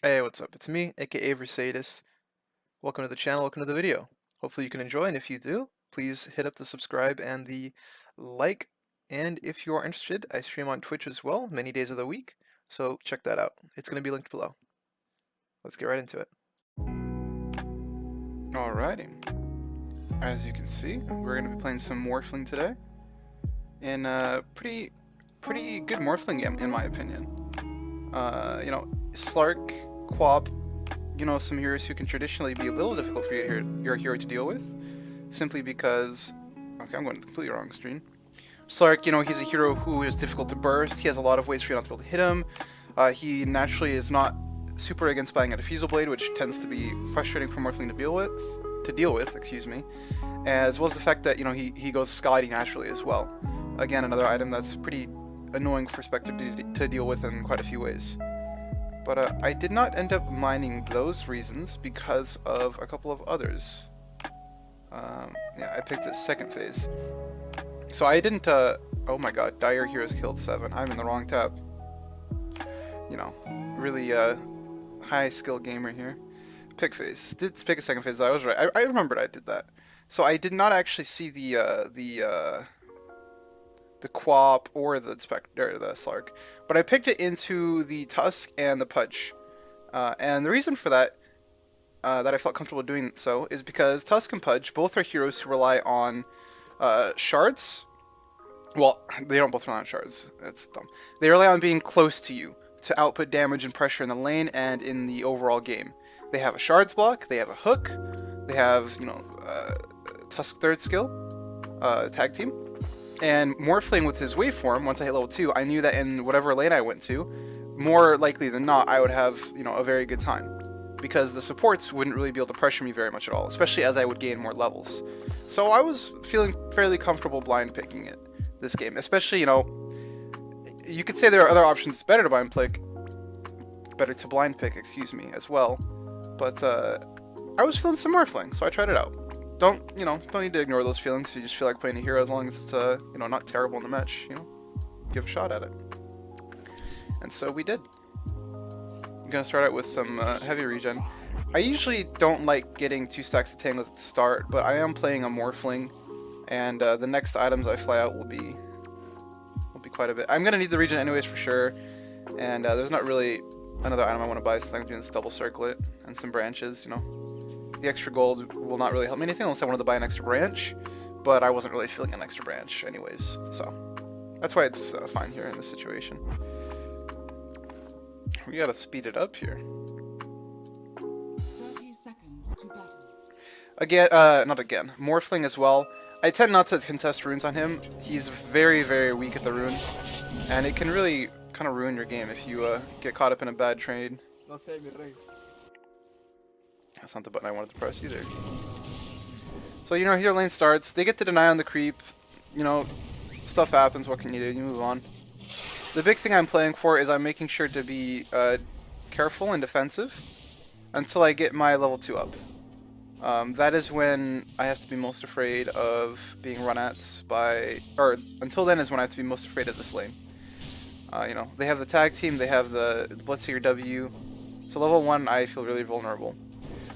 Hey, what's up? It's me, aka Versatis. Welcome to the channel, welcome to the video. Hopefully you can enjoy, and if you do, please hit up the subscribe and the like. And if you are interested, I stream on Twitch as well, many days of the week, so check that out. It's going to be linked below. Let's get right into it. Alrighty. As you can see, we're going to be playing some Morphling today. In a pretty good Morphling game, in my opinion. Slark, Quap, some heroes who can traditionally be a little difficult for your hero to deal with, simply because, okay, I'm going to the completely wrong screen. Slark, he's a hero who is difficult to burst. He has a lot of ways for you not to be able to hit him. He naturally is not super against buying a Diffusal Blade, which tends to be frustrating for Morphling to deal with, excuse me, as well as the fact that he goes Scotty naturally as well. Again, another item that's pretty annoying for Spectre to deal with in quite a few ways. But I did not end up mining those reasons because of a couple of others. Yeah, I picked a second phase. So I didn't, oh my god, Dire Heroes killed 7. I'm in the wrong tab. Really high skill gamer here. Pick phase. Did pick a second phase, I was right. I remembered I did that. So I did not actually see the Quap or the Slark, but I picked it into the Tusk and the Pudge. And the reason for that, that I felt comfortable doing so, is because Tusk and Pudge both are heroes who rely on shards. Well, they don't both rely on shards. That's dumb. They rely on being close to you to output damage and pressure in the lane and in the overall game. They have a shards block, they have a hook, they have, Tusk third skill, tag team. And Morphling with his waveform, once I hit level 2, I knew that in whatever lane I went to, more likely than not, I would have, a very good time. Because the supports wouldn't really be able to pressure me very much at all, especially as I would gain more levels. So I was feeling fairly comfortable blind picking it this game. Especially, you could say there are other options better to blind pick, excuse me, as well. But I was feeling some Morphling, so I tried it out. Don't need to ignore those feelings if you just feel like playing a hero, as long as it's, not terrible in the match, give a shot at it. And so we did. I'm gonna start out with some heavy regen. I usually don't like getting 2 stacks of tangles at the start, but I am playing a Morphling, and the next items I fly out will be quite a bit. I'm gonna need the regen anyways for sure, and there's not really another item I want to buy since I'm doing this double circlet and some branches, The extra gold will not really help me anything unless I wanted to buy an extra branch, but I wasn't really feeling an extra branch anyways, so that's why it's fine here in this situation. We gotta speed it up here. 30 seconds to battle. Again, not again. Morphling as well. I tend not to contest runes on him. He's very, very weak at the rune, and it can really kind of ruin your game if you get caught up in a bad trade. That's not the button I wanted to press either. So, here lane starts. They get to deny on the creep. Stuff happens. What can you do? You move on. The big thing I'm playing for is I'm making sure to be careful and defensive until I get my level 2 up. That is when I have to be most afraid of being run at by... Or, until then is when I have to be most afraid of this lane. They have the tag team, they have the Blitzseeker W. So level 1, I feel really vulnerable.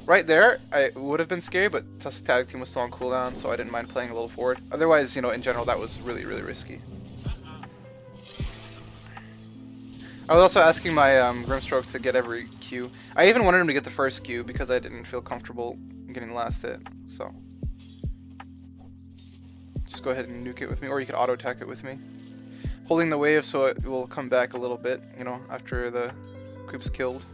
Right there, I would have been scary, but Tusk tag team was still on cooldown, so I didn't mind playing a little forward. Otherwise, in general, that was really, really risky. I was also asking my Grimstroke to get every Q. I even wanted him to get the first Q because I didn't feel comfortable getting the last hit, so. Just go ahead and nuke it with me, or you could auto-attack it with me. Holding the wave so it will come back a little bit, after the creep's killed.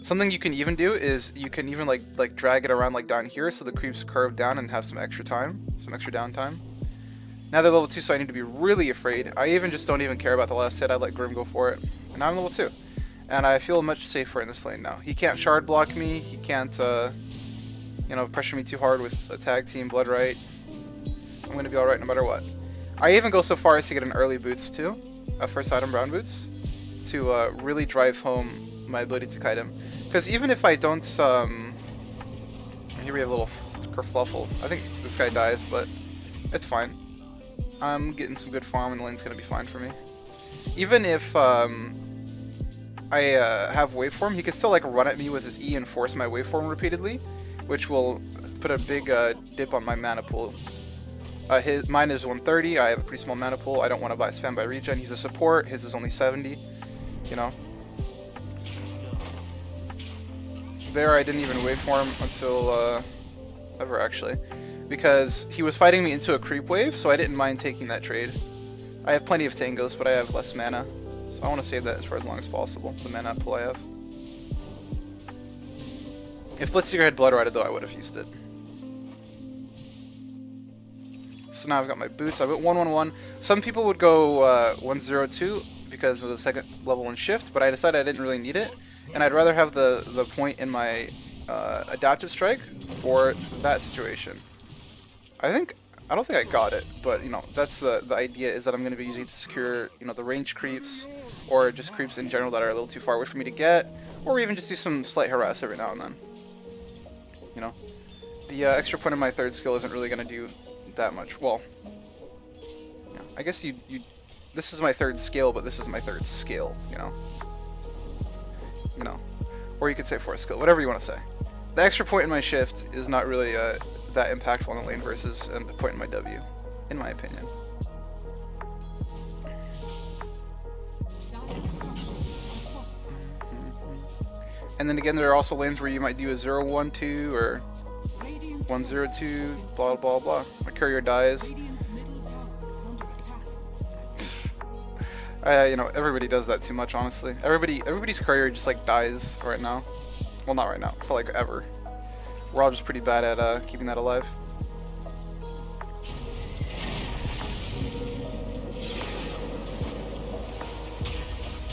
Something you can even do is you can even like drag it around like down here so the creeps curve down and have some extra downtime. Now they're level 2, so I need to be really afraid. I even just don't even care about the last hit. I let Grim go for it. And now I'm level 2. And I feel much safer in this lane now. He can't shard block me. He can't, pressure me too hard with a tag team, Blood Right. I'm going to be alright no matter what. I even go so far as to get an early boots too. A first item brown boots. To really drive home my ability to kite him. Because even if I don't, here we have a little kerfluffle. I think this guy dies, but it's fine. I'm getting some good farm and the lane's gonna be fine for me. Even if have waveform, he can still like run at me with his E and force my waveform repeatedly, which will put a big dip on my mana pool. Mine is 130. I have a pretty small mana pool. I don't want to buy spam by regen. He's a support. His is only 70. You know. There, I didn't even waveform until ever actually, because he was fighting me into a creep wave, so I didn't mind taking that trade. I have plenty of tangos, but I have less mana, so I want to save that for as long as possible. The mana pool I have. If Blitzseeker had Blood Rided, though, I would have used it. So now I've got my boots. I went 1-1-1. Some people would go 1-0-2 because of the second level in shift, but I decided I didn't really need it, and I'd rather have the point in my adaptive strike for that situation. I don't think I got it, but you know, that's the idea, is that I'm going to be using it to secure, you know, the range creeps, or just creeps in general that are a little too far away for me to get, or even just do some slight harass every now and then. You know, the extra point in my third skill isn't really going to do that much. Well, yeah, I guess you this is my third skill, but this is my third skill, you know, or you could say fourth skill, whatever you want to say. The extra point in my shift is not really that impactful on the lane versus a point in my W, in my opinion. And then again, there are also lanes where you might do a 0-1-2 or 1-0-2, blah blah blah. My courier dies. You know, everybody does that too much, honestly. Everybody's courier just like dies right now. Well, not right now, for like ever. We're all just pretty bad at keeping that alive.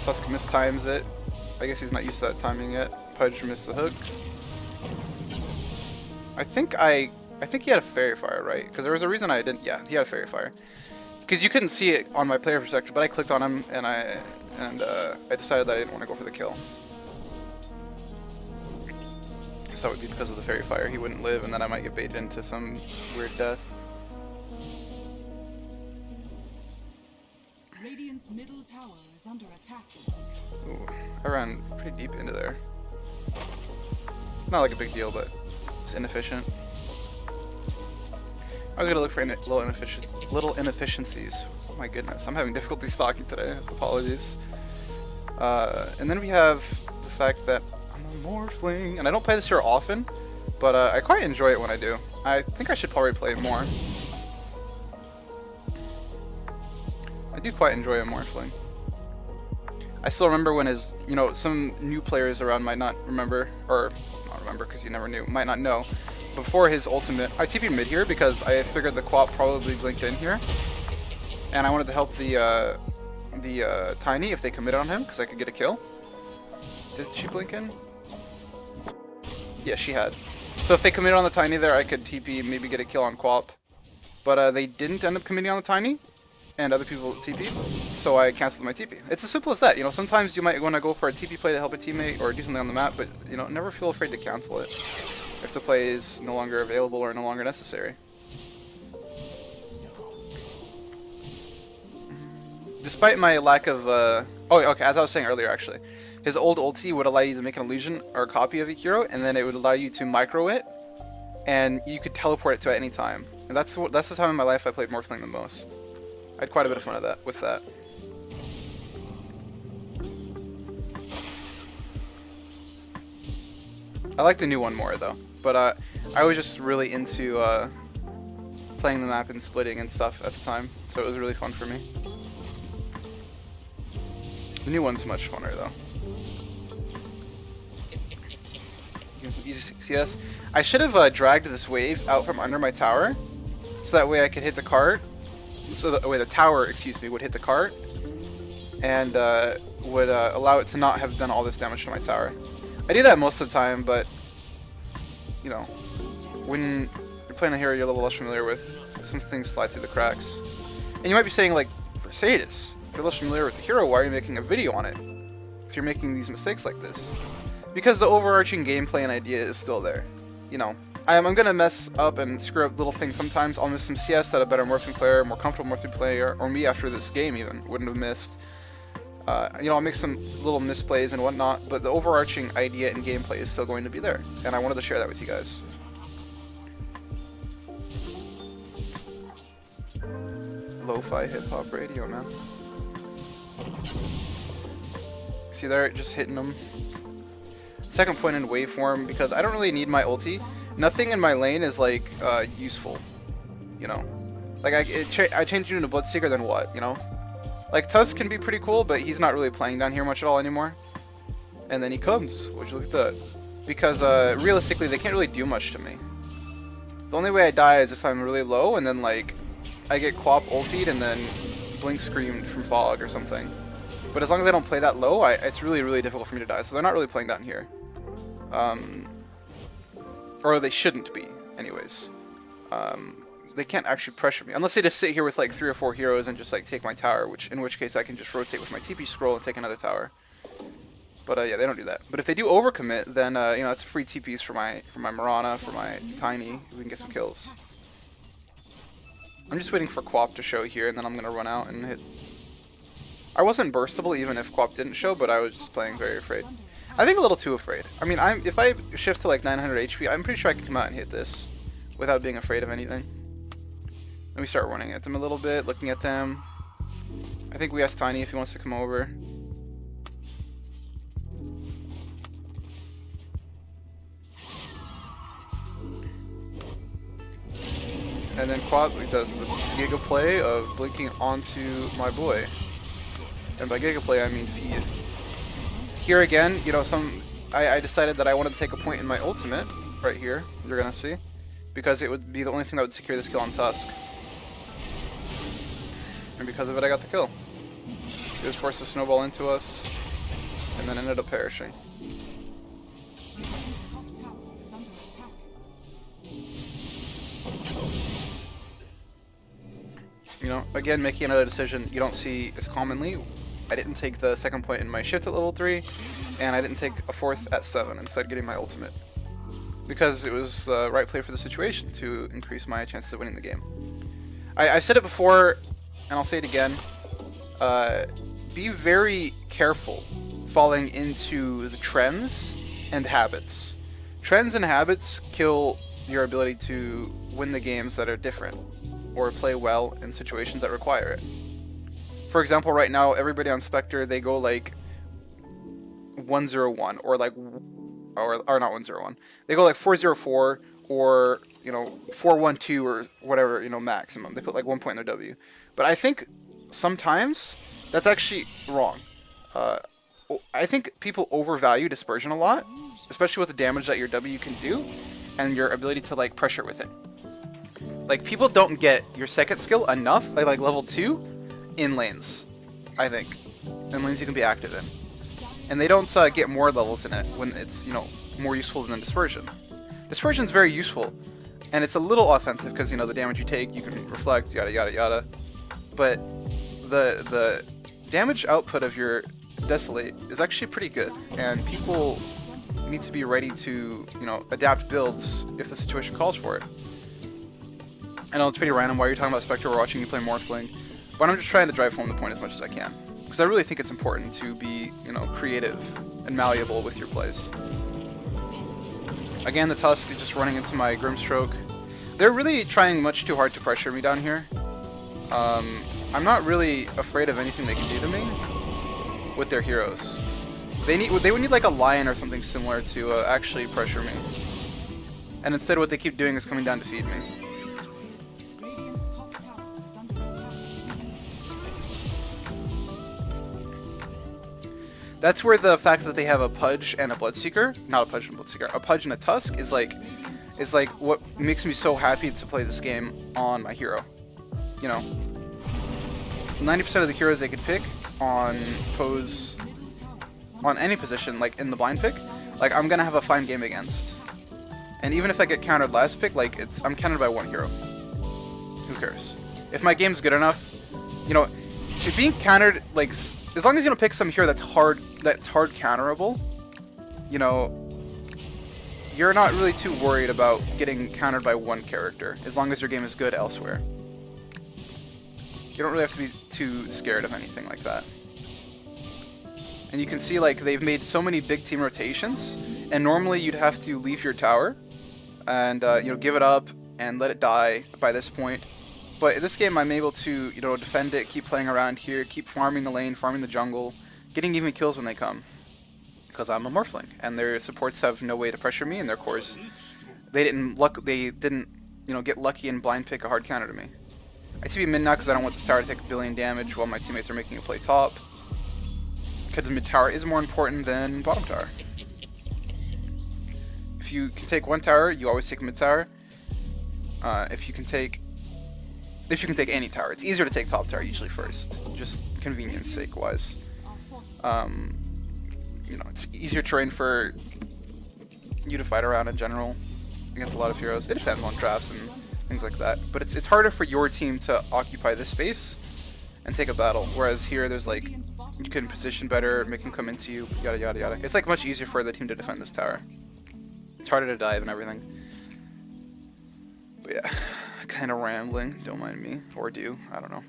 Tusk mistimes it. I guess he's not used to that timing yet. Pudge missed the hook. I think he had a Fairy Fire, right? Because there was a reason I didn't. Yeah, he had a Fairy Fire. Because you couldn't see it on my player perspective, but I clicked on him and I decided that I didn't want to go for the kill. So that would be because of the Fairy Fire. He wouldn't live, and then I might get baited into some weird death. Radiant's middle tower is under attack. Ooh, I ran pretty deep into there. Not like a big deal, but it's inefficient. I was gonna look for little inefficiencies. Oh my goodness, I'm having difficulty stalking today. Apologies. And then we have the fact that I'm a Morphling, and I don't play this hero often, but I quite enjoy it when I do. I think I should probably play it more. I do quite enjoy a Morphling. I still remember when his, you know, some new players around might not remember, or not remember because you never knew, might not know. Before his ultimate, I TP'd mid here because I figured the Quap probably blinked in here, and I wanted to help the Tiny if they committed on him because I could get a kill. Did she blink in? Yeah, she had. So if they committed on the Tiny there, I could TP, maybe get a kill on Quap. But they didn't end up committing on the Tiny, and other people TP'd, so I canceled my TP. It's as simple as that. You know, sometimes you might want to go for a TP play to help a teammate or do something on the map, but you know, never feel afraid to cancel it if the play is no longer available or no longer necessary. Despite my lack of oh, okay, as I was saying earlier, actually, his old ulti would allow you to make an illusion or a copy of a hero, and then it would allow you to micro it, and you could teleport it to at any time. And that's the time in my life I played Morphling the most. I had quite a bit of fun with that. I like the new one more though, but I was just really into playing the map and splitting and stuff at the time, so it was really fun for me. The new one's much funner though. Easy CS. I should have dragged this wave out from under my tower, so that way I could hit the cart. So the tower, excuse me, would hit the cart, and would allow it to not have done all this damage to my tower. I do that most of the time, but you know, when you're playing a hero you're a little less familiar with, some things slide through the cracks. And you might be saying, like, Mercedes, if you're less familiar with the hero, why are you making a video on it if you're making these mistakes like this? Because the overarching gameplay and idea is still there. You know, I'm gonna mess up and screw up little things sometimes. I'll miss some CS that a better Morphling player, more comfortable Morphling player, or me after this game even, wouldn't have missed. You know, I'll make some little misplays and whatnot, but the overarching idea and gameplay is still going to be there, and I wanted to share that with you guys. Lo-fi hip-hop radio, man. See there, just hitting them. Second point in waveform, because I don't really need my ulti. Nothing in my lane is, like, useful. You know? Like, I changed you into Bloodseeker, then what, you know? Like, Tusk can be pretty cool, but he's not really playing down here much at all anymore. And then he comes. Would you look at that? Because, realistically, they can't really do much to me. The only way I die is if I'm really low, and then, like, I get Quap ultied, and then Blink Screamed from Fog or something. But as long as I don't play that low, it's really, really difficult for me to die. So they're not really playing down here. Or they shouldn't be, anyways. They can't actually pressure me. Unless they just sit here with like 3 or 4 heroes and just like take my tower, in which case I can just rotate with my TP scroll and take another tower. But yeah, they don't do that. But if they do overcommit, then you know, it's free TPs for my Mirana, for my Tiny. We can get some kills. I'm just waiting for Quap to show here, and then I'm gonna run out and hit. I wasn't burstable even if Quap didn't show, but I was just playing very afraid. I think a little too afraid. I mean, if I shift to like 900 HP, I'm pretty sure I can come out and hit this without being afraid of anything. Let me start running at them a little bit, looking at them. I think we asked Tiny if he wants to come over. And then Quap does the Giga play of blinking onto my boy. And by Giga play, I mean feed. Here again, you know, I decided that I wanted to take a point in my ultimate, right here, you're gonna see. Because it would be the only thing that would secure this kill on Tusk. And because of it, I got the kill. He was forced to snowball into us, and then ended up perishing. You know, again, making another decision you don't see as commonly. I didn't take the second point in my shift at level 3, and I didn't take a fourth at 7, instead getting my ultimate. Because it was the right play for the situation to increase my chances of winning the game. I've said it before, and I'll say it again. Be very careful falling into the trends and habits. Trends and habits kill your ability to win the games that are different, or play well in situations that require it. For example, right now, everybody on Spectre, they go like 101, or like, or not 101. They go like 404, or, you know, 412, or whatever, you know, maximum. They put like 1 point in their W. But I think sometimes that's actually wrong. I think people overvalue dispersion a lot, especially with the damage that your W can do, and your ability to like pressure with it. Like, people don't get your second skill enough, like level 2, in lanes, I think. In lanes you can be active in. And they don't get more levels in it when it's, you know, more useful than dispersion. Dispersion's very useful, and it's a little offensive because, you know, the damage you take, you can reflect, yada yada yada. But the damage output of your Desolate is actually pretty good, and people need to be ready to, you know, adapt builds if the situation calls for it. I know it's pretty random why you're talking about Spectre, we're watching you play Morphling, but I'm just trying to drive home the point as much as I can. Because I really think it's important to be, you know, creative and malleable with your plays. Again, the Tusk is just running into my Grimstroke. They're really trying much too hard to pressure me down here. I'm not really afraid of anything they can do to me with their heroes. They would need like a lion or something similar to actually pressure me. And instead what they keep doing is coming down to feed me. That's where the fact that they have a Pudge and a Bloodseeker, not a Pudge and a Bloodseeker, a Pudge and a Tusk is like what makes me so happy to play this game on my hero. You know, 90% of the heroes they could pick on pose, on any position, like in the blind pick, like I'm gonna have a fine game against. And even if I get countered last pick, like I'm countered by one hero. Who cares? If my game's good enough, you know, if being countered, like, as long as you don't pick some hero that's hard counterable, you know, you're not really too worried about getting countered by one character, as long as your game is good elsewhere. You don't really have to be too scared of anything like that. And you can see like they've made so many big team rotations, and normally you'd have to leave your tower and give it up and let it die by this point. But in this game, I'm able to defend it, keep playing around here, keep farming the lane, farming the jungle, getting even kills when they come, because I'm a Morphling, and their supports have no way to pressure me, and their cores they didn't get lucky and blind pick a hard counter to me. I TP mid now because I don't want this tower to take a billion damage while my teammates are making a play top, because the mid tower is more important than bottom tower. If you can take one tower, you always take mid tower. If you can take any tower, it's easier to take top tower usually first, just convenience sake wise. It's easier terrain for you to fight around in general against a lot of heroes. It depends on drafts and things like that, but it's harder for your team to occupy this space and take a battle, whereas here there's like you can position better, make them come into you, yada yada yada. It's like much easier for the team to defend this tower. It's harder to dive and everything. But yeah, kind of rambling, don't mind me, or do, I don't know.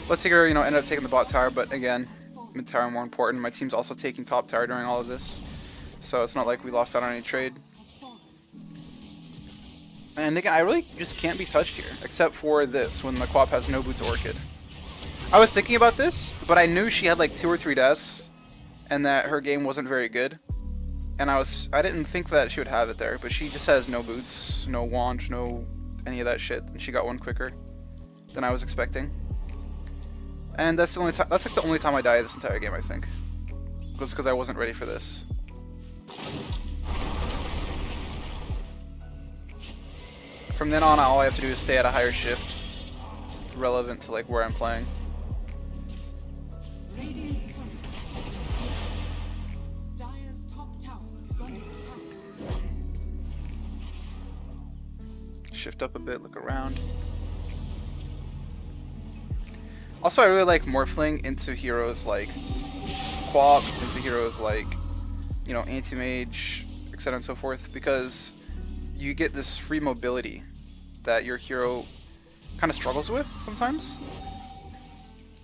Let's say ended up taking the bot tower, but again, mid tower more important. My team's also taking top tower during all of this, so it's not like we lost out on any trade. And again, I really just can't be touched here, except for this, when the Quap has no boots Orchid. I was thinking about this, but I knew she had like 2 or 3 deaths, and that her game wasn't very good. And I didn't think that she would have it there, but she just has no boots, no wand, no any of that shit, and she got one quicker than I was expecting. And that's the only time. That's like the only time I died this entire game, I think. It was because I wasn't ready for this. From then on, all I have to do is stay at a higher shift, relevant to like where I'm playing. Radiant's current. Dire's top tower is under attack. Shift up a bit, look around. Also, I really like Morphling into heroes like Quap, into heroes like, Anti-Mage, etc. and so forth, because you get this free mobility that your hero kind of struggles with sometimes.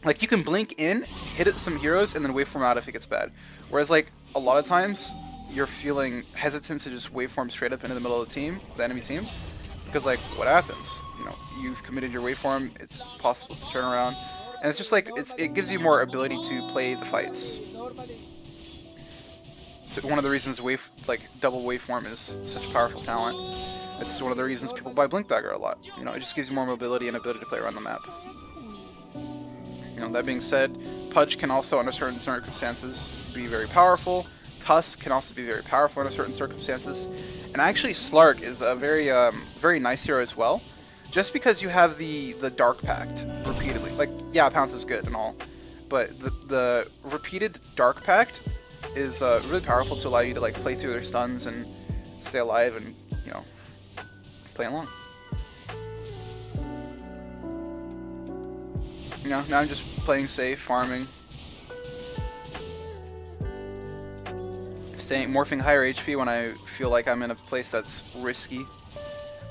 Like, you can blink in, hit at some heroes, and then waveform out if it gets bad. Whereas, like, a lot of times, you're feeling hesitant to just waveform straight up into the middle of the team, the enemy team, because, like, what happens? You've committed your waveform, it's possible to turn around. And it's just like, it gives you more ability to play the fights. So one of the reasons double waveform is such a powerful talent. It's one of the reasons people buy Blink Dagger a lot. It just gives you more mobility and ability to play around the map. That being said, Pudge can also, under certain circumstances, be very powerful. Tusk can also be very powerful under certain circumstances. And actually, Slark is a very nice hero as well. Just because you have the Dark Pact repeatedly. Like, yeah, Pounce is good and all, but the repeated Dark Pact is really powerful to allow you to like play through their stuns and stay alive and play along. Now I'm just playing safe, farming, morphing higher HP when I feel like I'm in a place that's risky.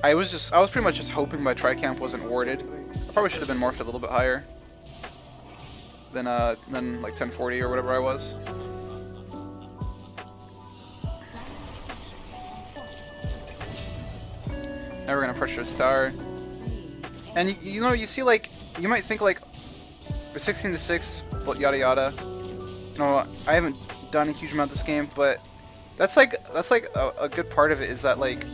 I was pretty much just hoping my Tricamp wasn't warded. I probably should have been morphed a little bit higher than like 1040 or whatever I was. Now we're gonna pressure this tower, and you see, like, you might think like 16-6, yada yada. I haven't done a huge amount this game, but that's like a good part of it is that like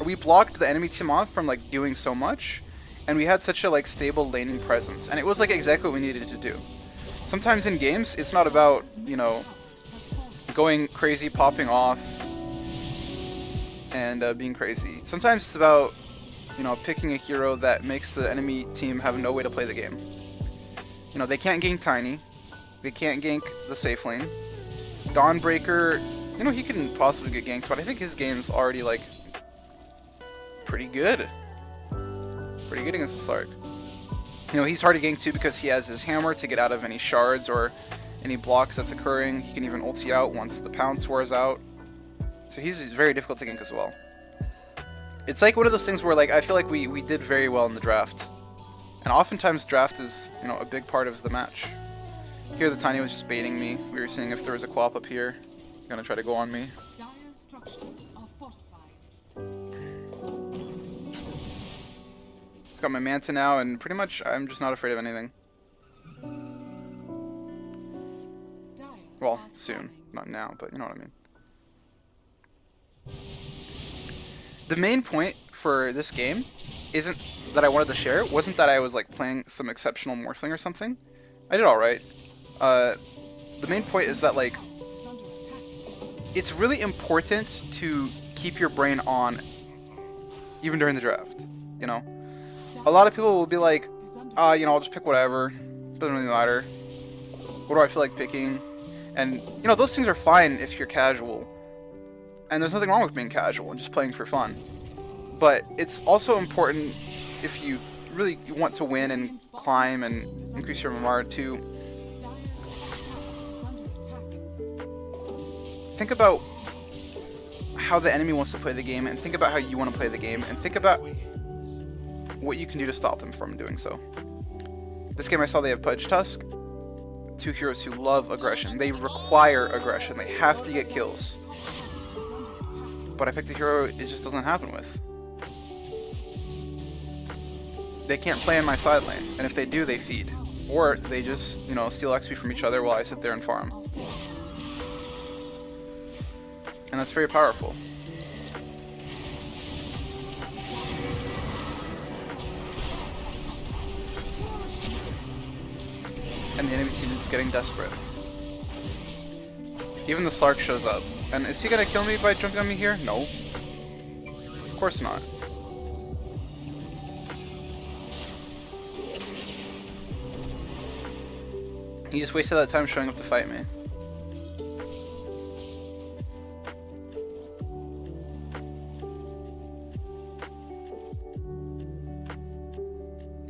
we blocked the enemy team off from like doing so much, and we had such a like stable laning presence, and it was like exactly what we needed to do. Sometimes in games, it's not about going crazy, popping off, and being crazy. Sometimes it's about picking a hero that makes the enemy team have no way to play the game. They can't gank Tiny, they can't gank the safe lane. Dawnbreaker, he can possibly get ganked, but I think his game's already like pretty good against the Slark. He's hard to gank too because he has his hammer to get out of any shards or any blocks that's occurring. He can even ulti out once the Pounce wears out. So he's very difficult to gank as well. It's like one of those things where like I feel like we did very well in the draft. And oftentimes draft is, a big part of the match. Here the Tiny was just baiting me. We were seeing if there was a co-op up here. Gonna try to go on me. Dire's structures are fortified. Got my Manta now, and pretty much I'm just not afraid of anything. Dire Well, has soon. fallen. Not now, but you know what I mean. The main point for this game isn't that I wanted to share. It wasn't that I was like playing some exceptional Morphling or something. I did alright. The main point is that like Is under attack. it's really important to keep your brain on even during the draft. You know, a lot of people will be like, Is under you know, I'll just pick whatever. Doesn't really matter. What do I feel like picking? And you know, those things are fine if you're casual. And there's nothing wrong with being casual and just playing for fun. But it's also important if you really want to win and climb and increase your MMR to Dire's top tower is under attack. think about how the enemy wants to play the game, and think about how you want to play the game, and think about what you can do to stop them from doing so. This game I saw they have Pudge Tusk. Two heroes who love aggression. They require aggression. They have to get kills. Is under attack. But I picked a hero it just doesn't happen with. They can't play in my side lane, and if they do, they feed. Or they just, you know, steal XP from each other while I sit there and farm. Are fortified. And that's very powerful. And the enemy team is getting desperate. Even the Slark shows up. And is he gonna kill me by jumping on me here? No. Of course not. He just wasted that time showing up to fight me.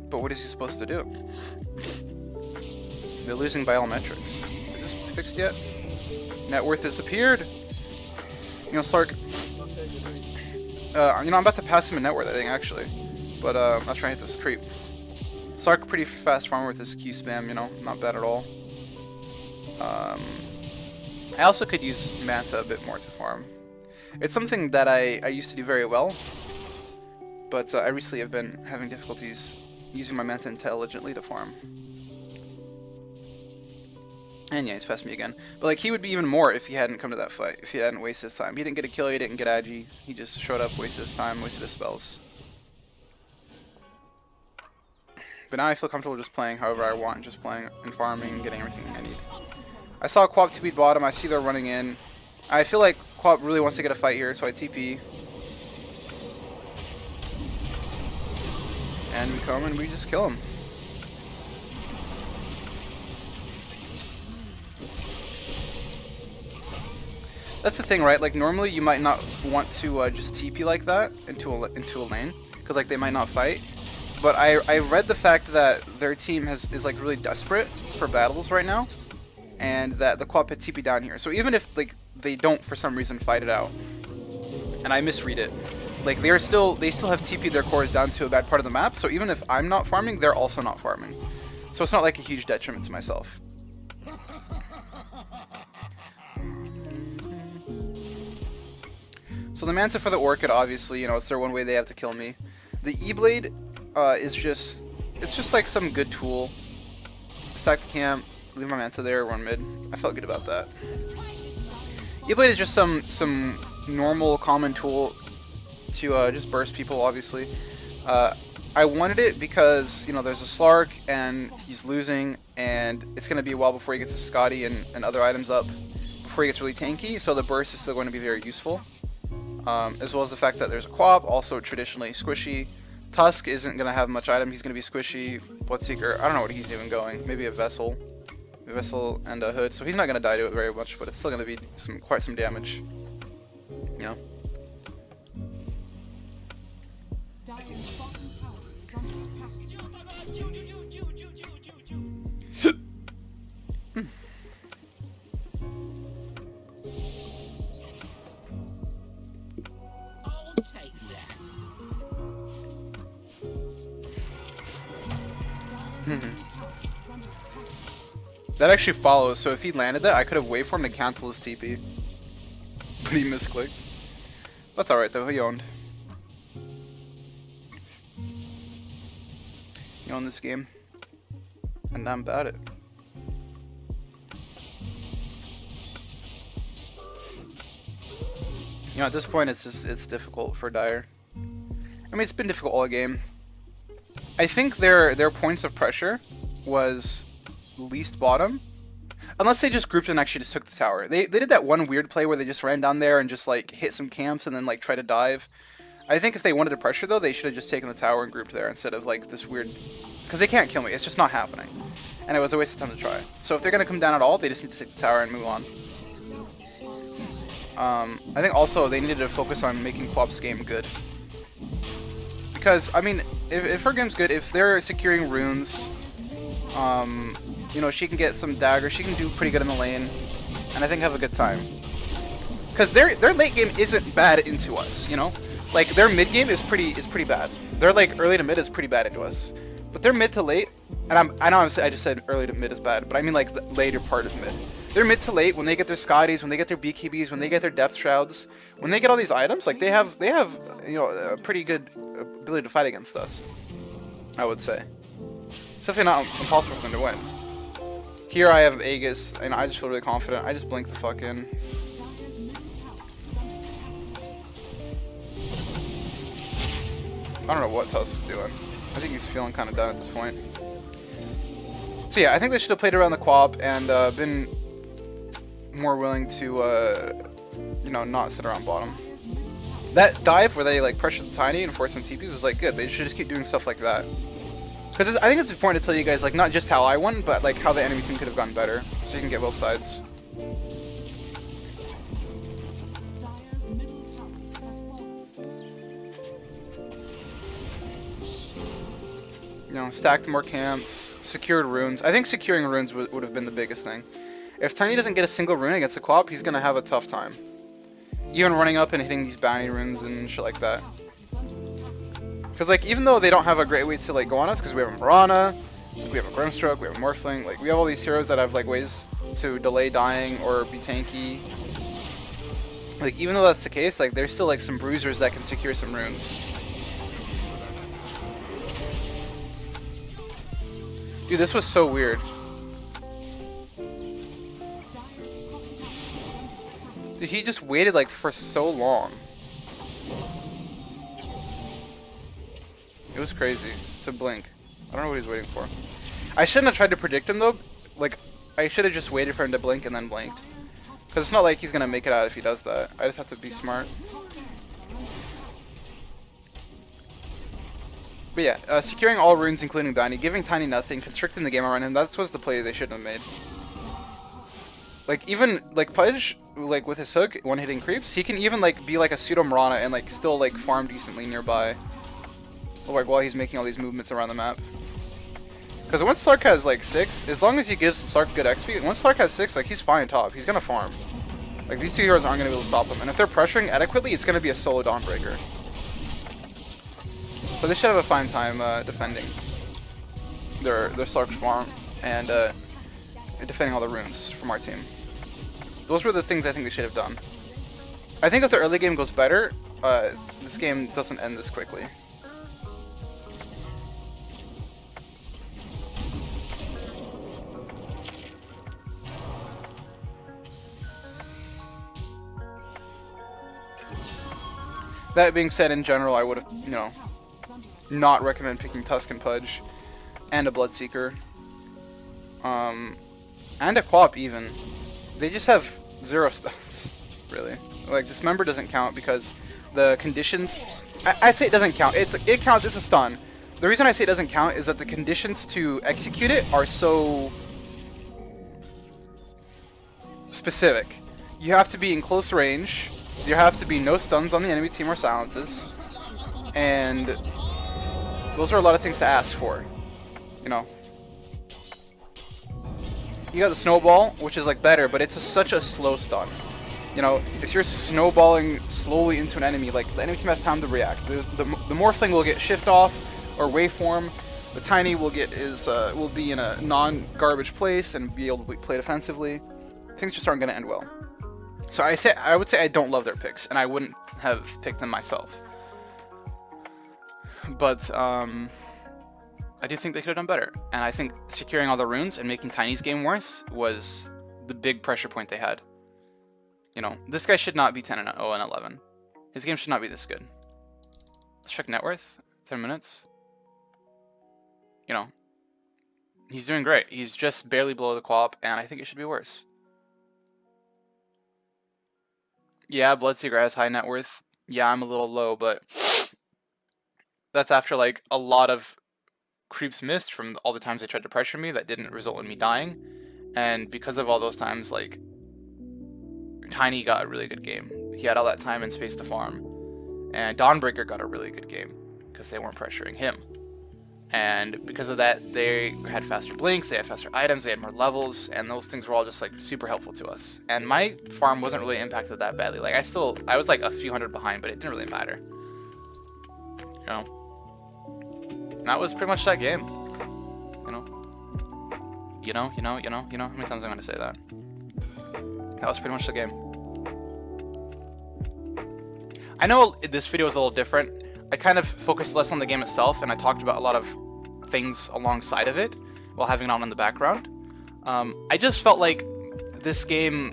But what is he supposed to do? They're losing by all metrics. Is this fixed yet? Net worth has appeared. You know, Slark. You know, I'm about to pass him in net worth, I think, actually. But I'll try and hit this creep. Slark, pretty fast farmer with his Q spam. You know, not bad at all. I also could use Manta a bit more to farm. It's something that I used to do very well, but I recently have been having difficulties using my Manta intelligently to farm. And yeah, he's passed me again. But like, he would be even more if he hadn't come to that fight, if he hadn't wasted his time. He didn't get a kill, he didn't get agi. He just showed up, wasted his time, wasted his spells. But now I feel comfortable just playing however I want, just playing and farming and getting everything I need. I saw Quap TP bottom, I see they're running in. I feel like Quap really wants to get a fight here, so I TP. And we come and we just kill him. That's the thing, right? Like, normally you might not want to just TP like that into a lane, because like they might not fight. But I read the fact that their team is like really desperate for battles right now, and that the Quap hit TP down here. So even if like they don't for some reason fight it out, and I misread it, like they still have TP'd their cores down to a bad part of the map. So even if I'm not farming, they're also not farming. So it's not like a huge detriment to myself. So the Manta for the Orchid, obviously, you know, it's their one way they have to kill me. The E-Blade is just, it's just like some good tool. Stack the camp, leave my Manta there, run mid. I felt good about that. E-Blade is just some normal, common tool to just burst people, obviously. I wanted it because, you know, there's a Slark, and he's losing, and it's going to be a while before he gets his Scotty and other items up, before he gets really tanky, so the burst is still going to be very useful. As well as the fact that there's a Quab, also traditionally squishy. Tusk isn't going to have much item, he's going to be squishy. Bloodseeker, I don't know what he's even going, maybe a Vessel. A Vessel and a Hood, so he's not going to die to it very much, but it's still going to be quite some damage. You know? Dire's bottom tower is under attack. I'll take that. Dire's bottom tower is under attack. That actually follows, so if he landed that, I could have waited for him to cancel his TP. But he misclicked. That's alright though, he owned. He owned this game. And I'm about it. You know, at this point it's difficult for Dire. I mean, it's been difficult all game. I think their points of pressure was least bottom. Unless they just grouped and actually just took the tower. They did that one weird play where they just ran down there and just like hit some camps and then like try to dive. I think if they wanted to pressure though, they should have just taken the tower and grouped there instead of like this weird... Because they can't kill me, it's just not happening. And it was a waste of time to try. So if they're going to come down at all, they just need to take the tower and move on. I think also they needed to focus on making Quap's game good. Because, I mean, if her game's good, if they're securing runes, you know, she can get some daggers, she can do pretty good in the lane, and I think have a good time. Because their late game isn't bad into us, you know? Like, their mid game is pretty bad. Their, like, early to mid is pretty bad into us. But their mid to late, and I know I just said early to mid is bad, but I mean, like, the later part of mid. Their mid to late, when they get their Scotties, when they get their BKBs, when they get their Depth Shrouds, when they get all these items, like, they have you know, a pretty good ability to fight against us, I would say. It's definitely not impossible for them to win. Here I have Aegis, and I just feel really confident. I just blink the fuck in. I don't know what Tusk is doing. I think he's feeling kind of done at this point. So yeah, I think they should have played around the Quap and been more willing to, you know, not sit around bottom. That dive where they like pressured the Tiny and forced some TPs was like good. They should just keep doing stuff like that. Because I think it's important to tell you guys like not just how I won, but like how the enemy team could have gone better, so you can get both sides. Dire's middle tower has fallen. You know, stacked more camps, secured runes. I think securing runes would have been the biggest thing. If Tiny doesn't get a single rune against the Quap, he's gonna have a tough time. Even running up and hitting these bounty runes and shit like that. Because, like, even though they don't have a great way to, like, go on us, because we have a Mirana, we have a Grimstroke, we have a Morphling, like, we have all these heroes that have, like, ways to delay dying or be tanky. Like, even though that's the case, like, there's still, like, some bruisers that can secure some runes. Dude, this was so weird. Dude, he just waited, like, for so long. It was crazy to blink. I don't know what he's waiting for. I shouldn't have tried to predict him though. Like, I should have just waited for him to blink and then blinked. Because it's not like he's going to make it out if he does that. I just have to be smart. But yeah, securing all runes including bounty, giving Tiny nothing, constricting the game around him, that was the play they shouldn't have made. Like, even, like, Pudge, like, with his hook, one hitting creeps, he can even, like, be like a pseudo Mirana and, like, still, like, farm decently nearby. Like, while he's making all these movements around the map. Because once Sark has, like, 6, as long as he gives Sark good XP, once Sark has 6, like, he's fine top. He's gonna farm. Like, these two heroes aren't gonna be able to stop him. And if they're pressuring adequately, it's gonna be a solo Dawnbreaker. So they should have a fine time defending their Sark's farm and defending all the runes from our team. Those were the things I think they should have done. I think if the early game goes better, this game doesn't end this quickly. That being said, in general, I would have, you know, not recommend picking Tusk and Pudge, and a Bloodseeker, and a Quap even. They just have 0 stats, really. Like, Dismember doesn't count because the conditions... I say it doesn't count. It counts, it's a stun. The reason I say it doesn't count is that the conditions to execute it are so... specific. You have to be in close range, there have to be no stuns on the enemy team or silences, and those are a lot of things to ask for, you know. You got the snowball, which is like better, but it's such a slow stun. You know, if you're snowballing slowly into an enemy, like the enemy team has time to react. The Morphling will get shift off or waveform, The Tiny will get his will be in a non-garbage place and be able to play defensively. Things just aren't going to end well. So I would say I don't love their picks, and I wouldn't have picked them myself. But I do think they could have done better, and I think securing all the runes and making Tiny's game worse was the big pressure point they had. You know, this guy should not be 10-0 and 11. His game should not be this good. Let's check net worth. 10 minutes. You know, he's doing great. He's just barely below the co-op, and I think it should be worse. Yeah, Bloodseeker has high net worth. Yeah, I'm a little low, but that's after like a lot of creeps missed from all the times they tried to pressure me that didn't result in me dying. And because of all those times, like, Tiny got a really good game. He had all that time and space to farm. And Dawnbreaker got a really good game because they weren't pressuring him. And because of that, they had faster blinks, they had faster items, they had more levels, and those things were all just like super helpful to us. And my farm wasn't really impacted that badly. Like I was like a few hundred behind, but it didn't really matter. You know? And that was pretty much that game. You know, how many times am I gonna say that? That was pretty much the game. I know this video is a little different. I kind of focused less on the game itself, and I talked about a lot of things alongside of it while having it on in the background. I just felt like this game,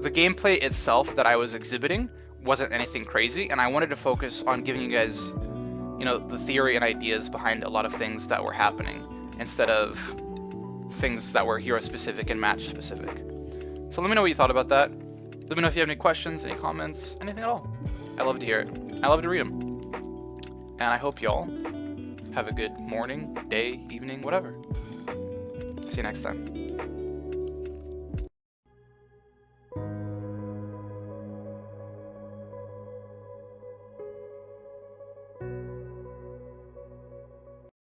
the gameplay itself that I was exhibiting wasn't anything crazy, and I wanted to focus on giving you guys, you know, the theory and ideas behind a lot of things that were happening instead of things that were hero specific and match specific. So let me know what you thought about that. Let me know if you have any questions, any comments, anything at all. I love to hear it. I love to read them. And I hope y'all have a good morning, day, evening, whatever. See you next time.